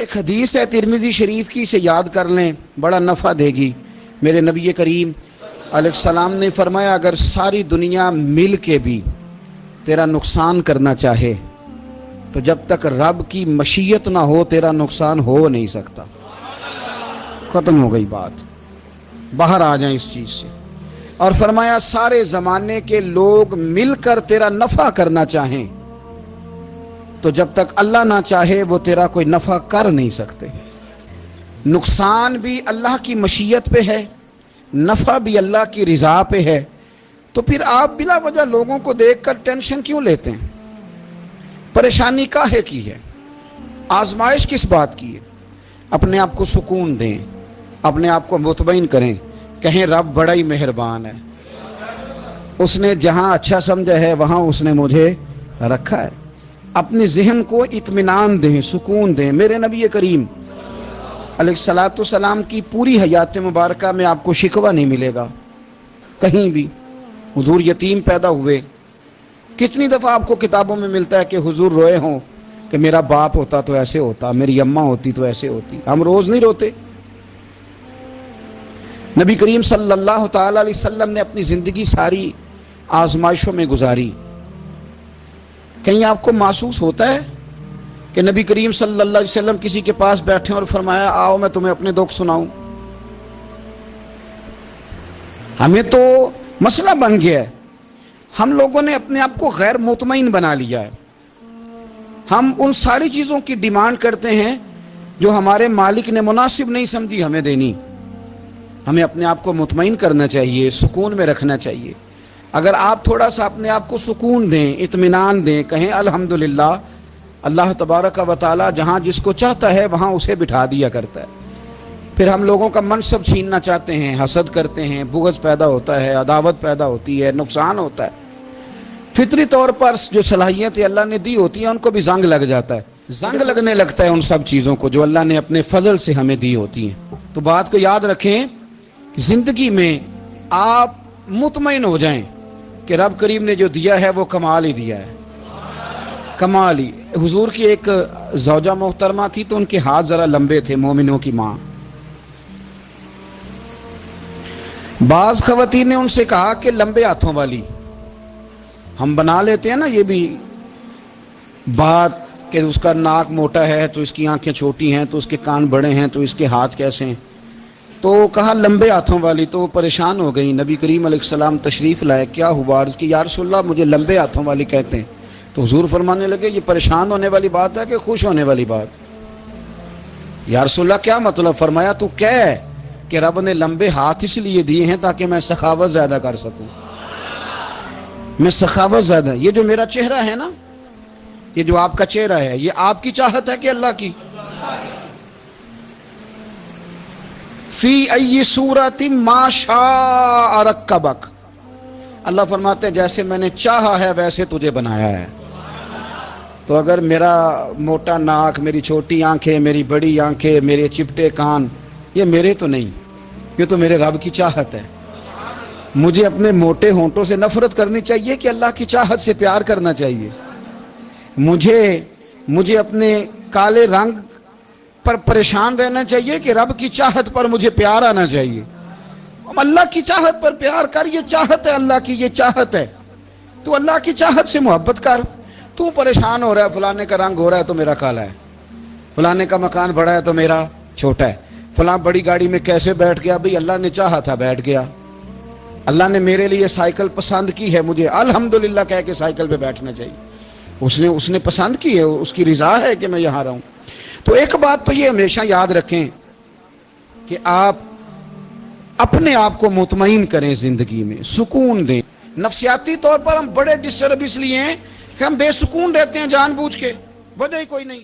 ایک حدیث ہے ترمذی شریف کی، اسے یاد کر لیں، بڑا نفع دے گی۔ میرے نبی کریم علیہ السلام نے فرمایا اگر ساری دنیا مل کے بھی تیرا نقصان کرنا چاہے تو جب تک رب کی مشیت نہ ہو تیرا نقصان ہو نہیں سکتا۔ ختم ہو گئی بات، باہر آ جائیں اس چیز سے۔ اور فرمایا سارے زمانے کے لوگ مل کر تیرا نفع کرنا چاہیں تو جب تک اللہ نہ چاہے وہ تیرا کوئی نفع کر نہیں سکتے۔ نقصان بھی اللہ کی مشیت پہ ہے، نفع بھی اللہ کی رضا پہ ہے، تو پھر آپ بلا وجہ لوگوں کو دیکھ کر ٹینشن کیوں لیتے ہیں؟ پریشانی کاہے کی ہے؟ آزمائش کس بات کی ہے؟ اپنے آپ کو سکون دیں، اپنے آپ کو مطمئن کریں، کہیں رب بڑا ہی مہربان ہے، اس نے جہاں اچھا سمجھا ہے وہاں اس نے مجھے رکھا ہے۔ اپنے ذہن کو اطمینان دیں، سکون دیں۔ میرے نبی کریم علیہ السلام کی پوری حیات مبارکہ میں آپ کو شکوہ نہیں ملے گا کہیں بھی۔ حضور یتیم پیدا ہوئے، کتنی دفعہ آپ کو کتابوں میں ملتا ہے کہ حضور روئے ہوں کہ میرا باپ ہوتا تو ایسے ہوتا، میری اماں ہوتی تو ایسے ہوتی۔ ہم روز نہیں روتے؟ نبی کریم صلی اللہ تعالی علیہ وسلم نے اپنی زندگی ساری آزمائشوں میں گزاری۔ کہیں آپ کو محسوس ہوتا ہے کہ نبی کریم صلی اللہ علیہ وسلم کسی کے پاس بیٹھے اور فرمایا آؤ میں تمہیں اپنے دکھ سناؤں؟ ہمیں تو مسئلہ بن گیا ہے، ہم لوگوں نے اپنے آپ کو غیر مطمئن بنا لیا ہے۔ ہم ان ساری چیزوں کی ڈیمانڈ کرتے ہیں جو ہمارے مالک نے مناسب نہیں سمجھی ہمیں دینی۔ ہمیں اپنے آپ کو مطمئن کرنا چاہیے، سکون میں رکھنا چاہیے۔ اگر آپ تھوڑا سا اپنے آپ کو سکون دیں، اطمینان دیں، کہیں الحمدللہ، اللہ تبارک و تعالی جہاں جس کو چاہتا ہے وہاں اسے بٹھا دیا کرتا ہے۔ پھر ہم لوگوں کا منصب چھیننا چاہتے ہیں، حسد کرتے ہیں، بغض پیدا ہوتا ہے، عداوت پیدا ہوتی ہے، نقصان ہوتا ہے۔ فطری طور پر جو صلاحیتیں اللہ نے دی ہوتی ہیں ان کو بھی زنگ لگ جاتا ہے، زنگ لگنے لگتا ہے ان سب چیزوں کو جو اللہ نے اپنے فضل سے ہمیں دی ہوتی ہیں۔ تو بات کو یاد رکھیں، زندگی میں آپ مطمئن ہو جائیں کہ رب کریم نے جو دیا ہے وہ کمال ہی دیا ہے، کمال ہی۔ حضور کی ایک زوجہ محترمہ تھی تو ان کے ہاتھ ذرا لمبے تھے، مومنوں کی ماں۔ بعض خواتین نے ان سے کہا کہ لمبے ہاتھوں والی، ہم بنا لیتے ہیں نا یہ بھی بات کہ اس کا ناک موٹا ہے تو اس کی آنکھیں چھوٹی ہیں تو اس کے کان بڑے ہیں تو اس کے ہاتھ کیسے ہیں، تو کہا لمبے ہاتھوں والی، تو وہ پریشان ہو گئی۔ نبی کریم علیہ السلام تشریف لائے، کیا ہوا؟ عرض کی یا رسول اللہ مجھے لمبے ہاتھوں والی کہتے ہیں۔ تو حضور فرمانے لگے یہ پریشان ہونے والی بات ہے کہ خوش ہونے والی بات؟ یا رسول اللہ کیا مطلب؟ فرمایا تو کہہ کہ رب نے لمبے ہاتھ اس لیے دیے ہیں تاکہ میں سخاوت زیادہ کر سکوں، میں سخاوت زیادہ۔ یہ جو میرا چہرہ ہے نا، یہ جو آپ کا چہرہ ہے، یہ آپ کی چاہت ہے کہ اللہ کی؟ فی ای صورت ما شاء رکبک، اللہ فرماتے ہیں جیسے میں نے چاہا ہے ویسے تجھے بنایا ہے۔ تو اگر میرا موٹا ناک، میری چھوٹی آنکھیں، میری بڑی آنکھیں، میرے چپٹے کان، یہ میرے تو نہیں، یہ تو میرے رب کی چاہت ہے۔ مجھے اپنے موٹے ہونٹوں سے نفرت کرنی چاہیے کہ اللہ کی چاہت سے پیار کرنا چاہیے؟ مجھے اپنے کالے رنگ پر پریشان رہنا چاہیے کہ رب کی چاہت پر مجھے پیار آنا چاہیے؟ اللہ کی چاہت پر پیار کر، یہ چاہت ہے اللہ کی، یہ چاہت ہے۔ تو اللہ کی چاہت سے محبت کر۔ تو پریشان ہو رہا ہے فلانے کا رنگ ہو رہا ہے تو میرا کالا ہے، فلانے کا مکان بڑا ہے تو میرا چھوٹا ہے، فلاں بڑی گاڑی میں کیسے بیٹھ گیا؟ بھئی اللہ نے چاہا تھا بیٹھ گیا، اللہ نے میرے لیے سائیکل پسند کی ہے، مجھے الحمدللہ کہہ کے سائیکل پہ بیٹھنا چاہیے، اس نے پسند کی ہے، اس کی رضا ہے کہ میں یہاں رہوں۔ تو ایک بات تو یہ ہمیشہ یاد رکھیں کہ آپ اپنے آپ کو مطمئن کریں، زندگی میں سکون دیں۔ نفسیاتی طور پر ہم بڑے ڈسٹرب اس لیے ہیں کہ ہم بے سکون رہتے ہیں جان بوجھ کے، وجہ ہی کوئی نہیں۔